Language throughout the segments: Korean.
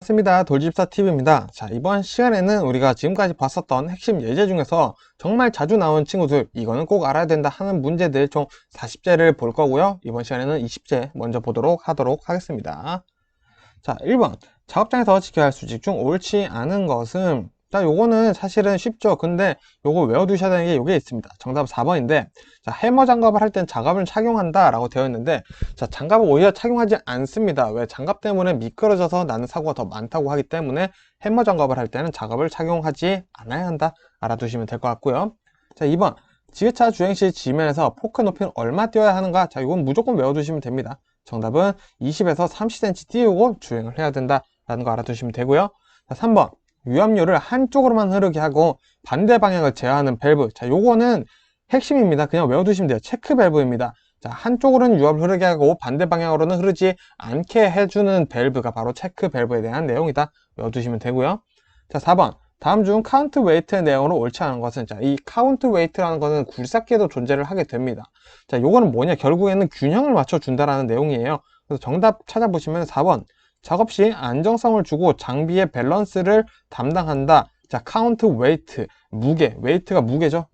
반갑습니다. 돌집사TV입니다. 자, 이번 시간에는 우리가 지금까지 봤었던 핵심 예제 중에서 정말 자주 나오는 친구들, 이거는 꼭 알아야 된다 하는 문제들 총 40제를 볼 거고요. 이번 시간에는 20제 먼저 보도록 하겠습니다. 자, 1번. 작업장에서 지켜야 할 수직 중 옳지 않은 것은, 자, 요거는 사실은 쉽죠. 근데 요거 외워두셔야 되는 게 요게 있습니다. 정답 4번인데, 자, 해머 장갑을 할 땐 장갑을 착용한다 라고 되어 있는데, 자, 장갑을 오히려 착용하지 않습니다. 왜? 장갑 때문에 미끄러져서 나는 사고가 더 많다고 하기 때문에 해머 장갑을 할 때는 장갑을 착용하지 않아야 한다. 알아두시면 될 것 같고요. 자, 2번. 지게차 주행 시 지면에서 포크 높이는 얼마 띄워야 하는가? 자, 이건 무조건 외워두시면 됩니다. 정답은 20에서 30cm 띄우고 주행을 해야 된다라는 거 알아두시면 되고요. 자, 3번. 유압류를 한쪽으로만 흐르게 하고 반대 방향을 제어하는 밸브. 자, 요거는 핵심입니다. 그냥 외워두시면 돼요. 체크 밸브입니다. 자, 한쪽으로는 유압을 흐르게 하고 반대 방향으로는 흐르지 않게 해주는 밸브가 바로 체크 밸브에 대한 내용이다. 외워두시면 되고요. 자, 4번. 다음 중 카운트 웨이트의 내용으로 옳지 않은 것은, 자, 이 카운트 웨이트라는 것은 굴삭기에도 존재를 하게 됩니다. 자, 요거는 뭐냐? 결국에는 균형을 맞춰준다라는 내용이에요. 그래서 정답 찾아보시면 4번. 작업 시 안정성을 주고 장비의 밸런스를 담당한다. 자, 카운트 웨이트, 무게, 웨이트가 무게죠.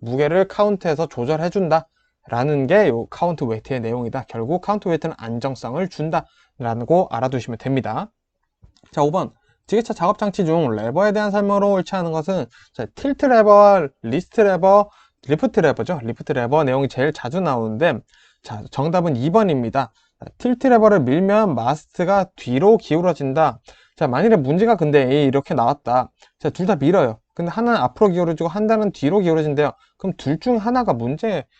무게를 카운트해서 조절해준다 라는 게 요 카운트 웨이트의 내용이다. 결국 카운트 웨이트는 안정성을 준다 라고 알아두시면 됩니다. 자, 5번. 지게차 작업 장치 중 레버에 대한 설명으로 옳지 않은 것은, 자, 틸트 레버, 리스트 레버, 리프트 레버죠. 리프트 레버 내용이 제일 자주 나오는데, 자, 정답은 2번입니다. 틸트 레버를 밀면 마스트가 뒤로 기울어진다. 자, 만일에 문제가 근데 이렇게 나왔다. 자, 둘 다 밀어요. 근데 하나는 앞으로 기울어지고 하나는 뒤로 기울어진대요. 그럼 둘 중 하나가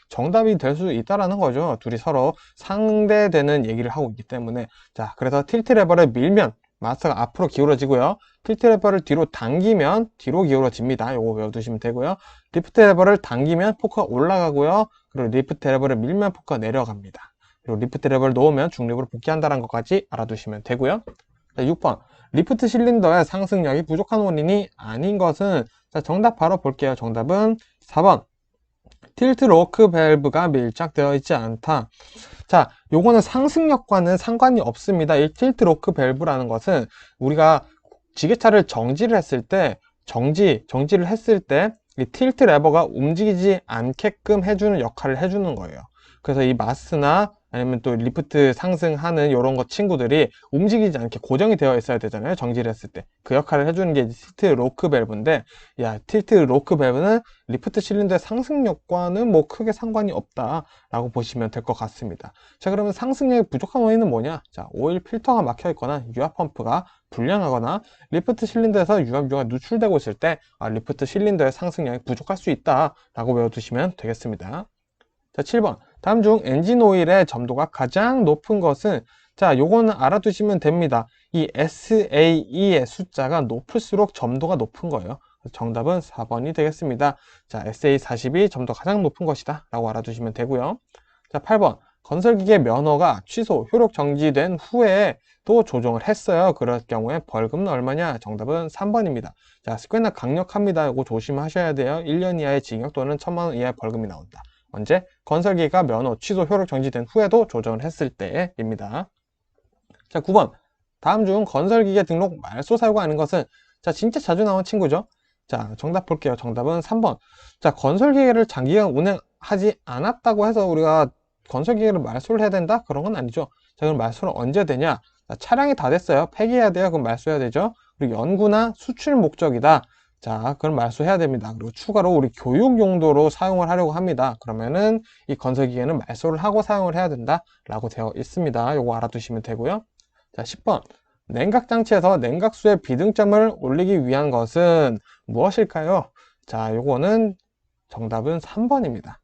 정답이 될 수 있다라는 거죠. 둘이 서로 상대되는 얘기를 하고 있기 때문에. 자, 그래서 틸트 레버를 밀면 마스터가 앞으로 기울어지고요. 틸트 레버를 뒤로 당기면 뒤로 기울어집니다. 요거 외워두시면 되고요. 리프트 레버를 당기면 포크가 올라가고요. 그리고 리프트 레버를 밀면 포크가 내려갑니다. 그리고 리프트 레버를 놓으면 중립으로 복귀한다는 것까지 알아두시면 되고요. 자, 6번. 리프트 실린더의 상승력이 부족한 원인이 아닌 것은, 자, 정답 바로 볼게요. 정답은 4번. 틸트 로크 밸브가 밀착되어 있지 않다. 자, 요거는 상승력과는 상관이 없습니다. 이 틸트 로크 밸브라는 것은 우리가 지게차를 정지를 했을 때, 정지를 했을 때, 이 틸트 레버가 움직이지 않게끔 해주는 역할을 해주는 거예요. 그래서 이 마스나 아니면 또 리프트 상승하는 이런 거 친구들이 움직이지 않게 고정이 되어 있어야 되잖아요. 정지를 했을 때. 그 역할을 해주는 게 틸트 로크 밸브인데, 야, 틸트 로크 밸브는 리프트 실린더의 상승력과는 뭐 크게 상관이 없다라고 보시면 될 것 같습니다. 자, 그러면 상승력이 부족한 원인은 뭐냐? 자, 오일 필터가 막혀 있거나 유압 펌프가 불량하거나 리프트 실린더에서 유압류가 누출되고 있을 때, 리프트 실린더의 상승력이 부족할 수 있다라고 외워두시면 되겠습니다. 자, 7번. 다음 중 엔진 오일의 점도가 가장 높은 것은, 자, 요거는 알아두시면 됩니다. 이 SAE의 숫자가 높을수록 점도가 높은 거예요. 정답은 4번이 되겠습니다. 자, SA42 점도 가장 높은 것이다 라고 알아두시면 되고요. 자, 8번. 건설기계 면허가 취소, 효력 정지된 후에 또 조정을 했어요. 그럴 경우에 벌금은 얼마냐? 정답은 3번입니다. 자, 꽤나 강력합니다. 이거 조심하셔야 돼요. 1년 이하의 징역 또는 1,000만 원 이하의 벌금이 나온다. 언제? 건설기가 면허 취소 효력 정지된 후에도 조정을 했을 때입니다. 자, 9번. 다음 중 건설기계 등록 말소 사유가 아닌 것은, 자, 진짜 자주 나오는 친구죠. 자, 정답 볼게요. 정답은 3번. 자, 건설기계를 장기간 운행하지 않았다고 해서 우리가 건설기계를 말소를 해야 된다? 그런 건 아니죠. 자, 그럼 말소는 언제 되냐? 자, 차량이 다 됐어요. 폐기해야 돼요. 그럼 말소해야 되죠. 그리고 연구나 수출 목적이다. 자, 그럼 말소해야 됩니다. 그리고 추가로 우리 교육 용도로 사용을 하려고 합니다. 그러면은 이 건설기계는 말소를 하고 사용을 해야 된다라고 되어 있습니다. 요거 알아두시면 되고요. 자, 10번. 냉각장치에서 냉각수의 비등점을 올리기 위한 것은 무엇일까요? 자, 요거는 정답은 3번입니다.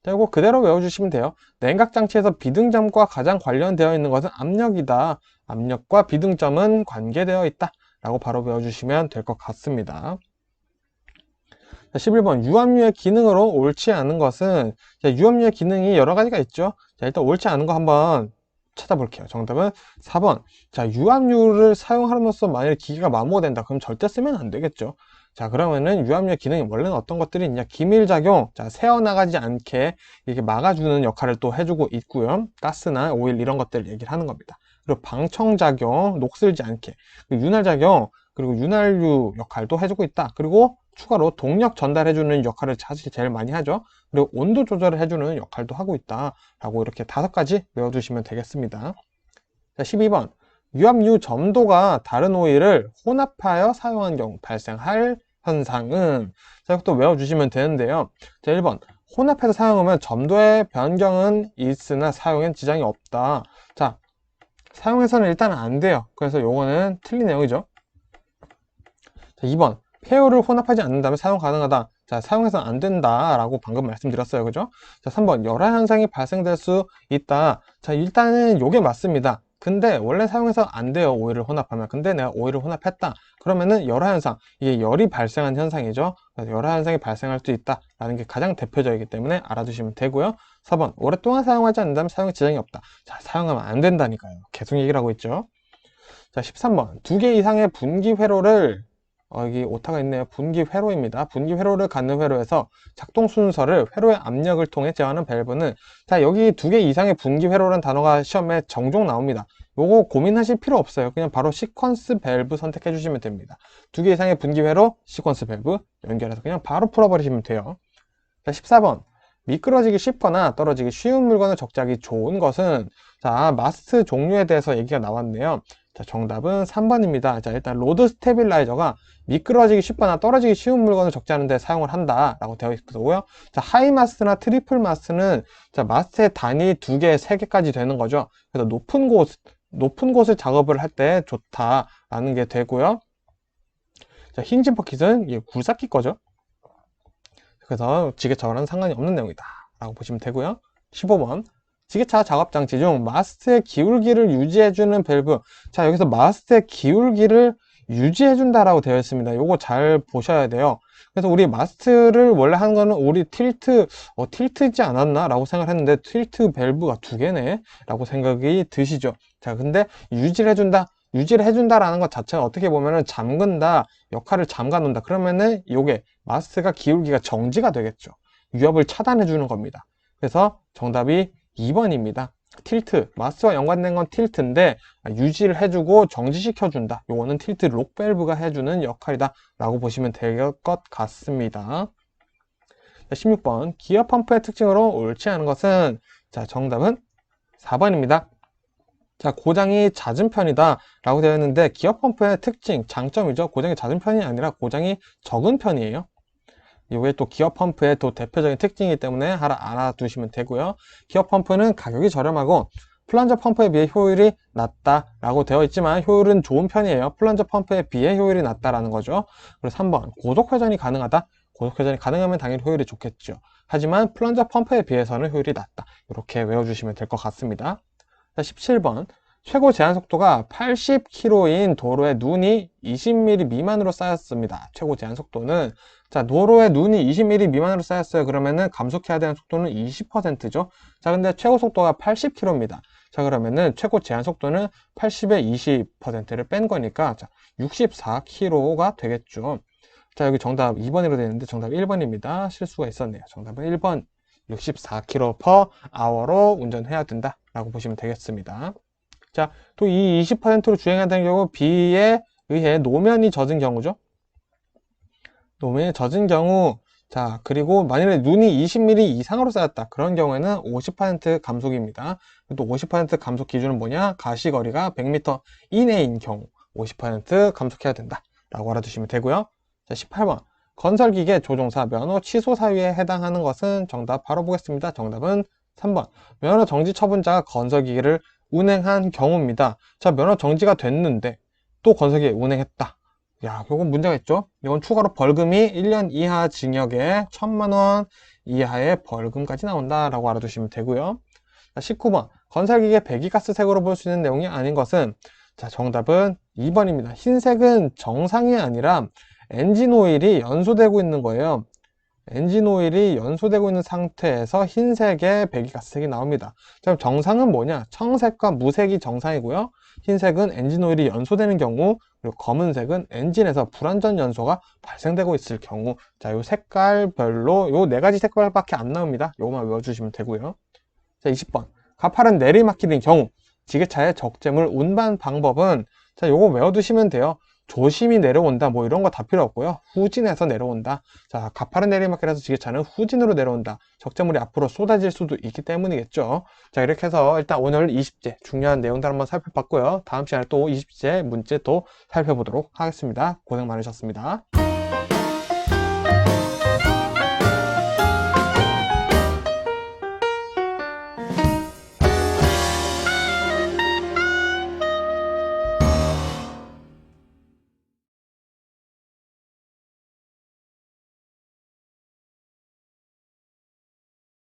자, 요거 그대로 외워주시면 돼요. 냉각장치에서 비등점과 가장 관련되어 있는 것은 압력이다. 압력과 비등점은 관계되어 있다. 라고 바로 외워주시면 될 것 같습니다. 자, 11번. 유압류의 기능으로 옳지 않은 것은, 자, 유압류의 기능이 여러 가지가 있죠. 자, 일단 옳지 않은 거 한번 찾아볼게요. 정답은 4번. 자, 유압류를 사용함으로써 만약에 기계가 마모가 된다. 그럼 절대 쓰면 안 되겠죠. 자, 그러면은 유압류의 기능이 원래는 어떤 것들이 있냐? 기밀작용, 자, 새어나가지 않게 이렇게 막아주는 역할을 또 해주고 있고요. 가스나 오일 이런 것들 얘기를 하는 겁니다. 그리고 방청작용, 녹슬지 않게, 그리고 윤활작용, 그리고 윤활유 역할도 해주고 있다. 그리고 추가로 동력 전달해주는 역할을 사실 제일 많이 하죠. 그리고 온도 조절을 해주는 역할도 하고 있다. 라고 이렇게 5가지 외워두시면 되겠습니다. 자, 12번. 유압유 점도가 다른 오일을 혼합하여 사용한 경우 발생할 현상은? 자, 이것도 외워주시면 되는데요. 자, 1번. 혼합해서 사용하면 점도의 변경은 있으나 사용엔 지장이 없다. 자, 사용해서는 일단 안 돼요. 그래서 요거는 틀린 내용이죠. 자, 2번. 폐유를 혼합하지 않는다면 사용 가능하다. 자, 사용해서는 안 된다라고 방금 말씀드렸어요. 그죠? 자, 3번. 열화 현상이 발생될 수 있다. 자, 일단은 요게 맞습니다. 근데 원래 사용해서 안 돼요. 오일을 혼합하면. 근데 내가 오일을 혼합했다. 그러면은 열화 현상, 이게 열이 발생한 현상이죠. 그래서 열화 현상이 발생할 수 있다라는 게 가장 대표적이기 때문에 알아두시면 되고요. 4번. 오랫동안 사용하지 않는다면 사용에 지장이 없다. 자, 사용하면 안 된다니까요. 계속 얘기를 하고 있죠. 자, 13번. 2개 이상의 분기 회로를 여기 오타가 있네요. 분기 회로입니다. 분기 회로를 갖는 회로에서 작동 순서를 회로의 압력을 통해 제어하는 밸브는, 자, 여기 2개 이상의 분기 회로라는 단어가 시험에 종종 나옵니다. 요거 고민하실 필요 없어요. 그냥 바로 시퀀스 밸브 선택해 주시면 됩니다. 2개 이상의 분기 회로, 시퀀스 밸브 연결해서 그냥 바로 풀어버리시면 돼요. 자, 14번. 미끄러지기 쉽거나 떨어지기 쉬운 물건을 적재하기 좋은 것은, 자, 마스트 종류에 대해서 얘기가 나왔네요. 자, 정답은 3번입니다. 자, 일단 로드 스테빌라이저가 미끄러지기 쉽거나 떨어지기 쉬운 물건을 적재하는 데 사용을 한다 라고 되어 있고요. 자, 하이 마스트나 트리플 마스트는, 자, 마스트의 단위 2개, 3개까지 되는 거죠. 그래서 높은 곳을 작업을 할 때 좋다라는 게 되고요. 자, 힌지 버킷은 이게 굴삭기 거죠. 그래서 지게차와는 상관이 없는 내용이다 라고 보시면 되고요. 15번. 지게차 작업장치 중 마스트의 기울기를 유지해주는 밸브. 자, 여기서 마스트의 기울기를 유지해준다라고 되어 있습니다. 요거 잘 보셔야 돼요. 그래서 우리 마스트를 원래 하는 거는 우리 틸트지 않았나? 라고 생각했는데 틸트 밸브가 2개네? 라고 생각이 드시죠. 자, 근데 유지를 해준다라는 것 자체가 어떻게 보면은 잠근다, 역할을 잠가 놓는다. 그러면은 요게 마스트가 기울기가 정지가 되겠죠. 위협을 차단해 주는 겁니다. 그래서 정답이 2번입니다. 틸트, 마스와 연관된 건 틸트인데 유지를 해주고 정지시켜준다. 요거는 틸트 록 밸브가 해주는 역할이다 라고 보시면 될 것 같습니다. 16번. 기어 펌프의 특징으로 옳지 않은 것은, 자, 정답은 4번입니다. 자, 고장이 잦은 편이다 라고 되어 있는데 기어 펌프의 특징, 장점이죠. 고장이 잦은 편이 아니라 고장이 적은 편이에요. 이게 또 기어 펌프의 또 대표적인 특징이기 때문에 알아두시면 되고요. 기어 펌프는 가격이 저렴하고 플런저 펌프에 비해 효율이 낮다라고 되어 있지만 효율은 좋은 편이에요. 플런저 펌프에 비해 효율이 낮다라는 거죠. 그리고 3번. 고속 회전이 가능하다. 고속 회전이 가능하면 당연히 효율이 좋겠죠. 하지만 플런저 펌프에 비해서는 효율이 낮다. 이렇게 외워주시면 될 것 같습니다. 자, 17번. 최고 제한 속도가 80km인 도로에 눈이 20mm 미만으로 쌓였습니다. 최고 제한 속도는, 자, 도로에 눈이 20mm 미만으로 쌓였어요. 그러면은 감속해야 되는 속도는 20%죠. 자, 근데 최고 속도가 80km입니다. 자, 그러면은 최고 제한 속도는 80에 20%를 뺀 거니까, 자, 64km가 되겠죠. 자, 여기 정답 2번으로 되어 있는데 정답 1번입니다. 실수가 있었네요. 정답은 1번. 64km/h로 운전해야 된다 라고 보시면 되겠습니다. 자, 또 이 20%로 주행한다는 경우 비에 의해 노면이 젖은 경우죠. 노면이 젖은 경우, 자, 그리고 만일에 눈이 20mm 이상으로 쌓였다. 그런 경우에는 50% 감속입니다. 또 50% 감속 기준은 뭐냐? 가시거리가 100m 이내인 경우 50% 감속해야 된다 라고 알아두시면 되고요. 자, 18번. 건설기계 조종사 면허 취소 사유에 해당하는 것은, 정답 바로 보겠습니다. 정답은 3번. 면허 정지 처분자가 건설기계를 운행한 경우입니다. 자, 면허 정지가 됐는데 또 건설기계 운행했다. 야, 이건 문제가 있죠. 이건 추가로 벌금이 1년 이하 징역에 1,000만원 이하의 벌금까지 나온다라고 알아두시면 되고요. 자, 19번. 건설기계 배기가스색으로 볼 수 있는 내용이 아닌 것은, 자, 정답은 2번입니다. 흰색은 정상이 아니라 엔진 오일이 연소되고 있는 거예요. 엔진 오일이 연소되고 있는 상태에서 흰색의 배기가스색이 나옵니다. 그럼 정상은 뭐냐? 청색과 무색이 정상이고요. 흰색은 엔진 오일이 연소되는 경우, 그리고 검은색은 엔진에서 불완전 연소가 발생되고 있을 경우. 자, 요 색깔별로 요 4가지 색깔밖에 안 나옵니다. 요거만 외워주시면 되고요. 자, 20번. 가파른 내리막길인 경우. 지게차의 적재물 운반 방법은 자, 요거 외워두시면 돼요. 조심히 내려온다, 뭐 이런 거 다 필요 없고요. 후진해서 내려온다. 자, 가파른 내리막길에서 지게차는 후진으로 내려온다. 적재물이 앞으로 쏟아질 수도 있기 때문이겠죠. 자, 이렇게 해서 일단 오늘 20제 중요한 내용들 한번 살펴봤고요. 다음 시간에 또 20제 문제 또 살펴보도록 하겠습니다. 고생 많으셨습니다.